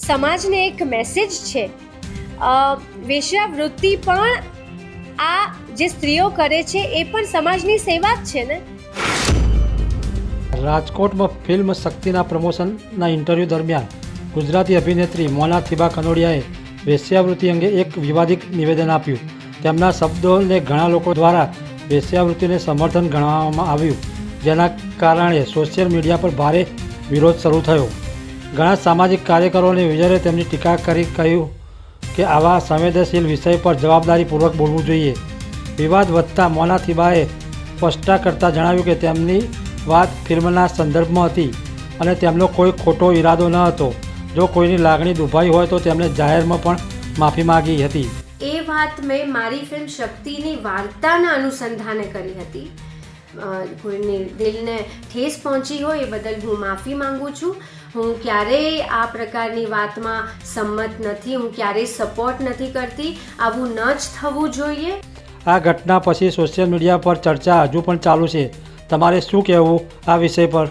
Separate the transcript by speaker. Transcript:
Speaker 1: સમાજને એક મેસેજ છે, વેશ્યાવૃત્તિ પણ આ જે સ્ત્રીઓ કરે છે એ પણ સમાજની સેવા જ છે ને।
Speaker 2: રાજકોટમાં ફિલ્મ શક્તિના પ્રમોશનના ઇન્ટરવ્યૂ દરમિયાન ગુજરાતી અભિનેત્રી મોના થીબા કનોડિયાએ વેશ્યાવૃત્તિ અંગે એક વિવાદિત નિવેદન આપ્યું। તેમના શબ્દોને ઘણા લોકો દ્વારા વેશ્યાવૃત્તિને સમર્થન ગણવામાં આવ્યું, જેના કારણે સોશિયલ મીડિયા પર ભારે વિરોધ શરૂ થયો। ઘણા સામાજિક કાર્યકરો અને યુઝરે તેમની ટીકા કરી કહ્યું કે આવા સંવેદનશીલ વિષય પર જવાબદારીપૂર્વક બોલવું જોઈએ। વિવાદ વધતા મોના થીબાએ સ્પષ્ટતા કરતાં જણાવ્યું કે તેમની વાત ફિલ્મના સંદર્ભમાં હતી અને તેમનો કોઈ ખોટો ઈરાદો ન હતો। જો કોઈની લાગણી દુભાઈ હોય તો તેમણે જાહેરમાં પણ માફી માંગી હતી।
Speaker 1: એ વાત મેં મારી ફિલ્મ શક્તિની વાર્તાના અનુસંધાને કરી હતી। કોઈની દિલને ઠેસ પહોંચી હોય એ બદલ હું માફી માંગુ છું। હું ક્યારેય આ પ્રકારની વાતમાં સંમત નથી, હું ક્યારેય સપોર્ટ નથી કરતી। આવું ન જ થવું જોઈએ।
Speaker 2: આ ઘટના પછી સોશિયલ મીડિયા પર ચર્ચા હજુ પણ ચાલુ છે। તમારે શું કહેવું આ વિષય પર?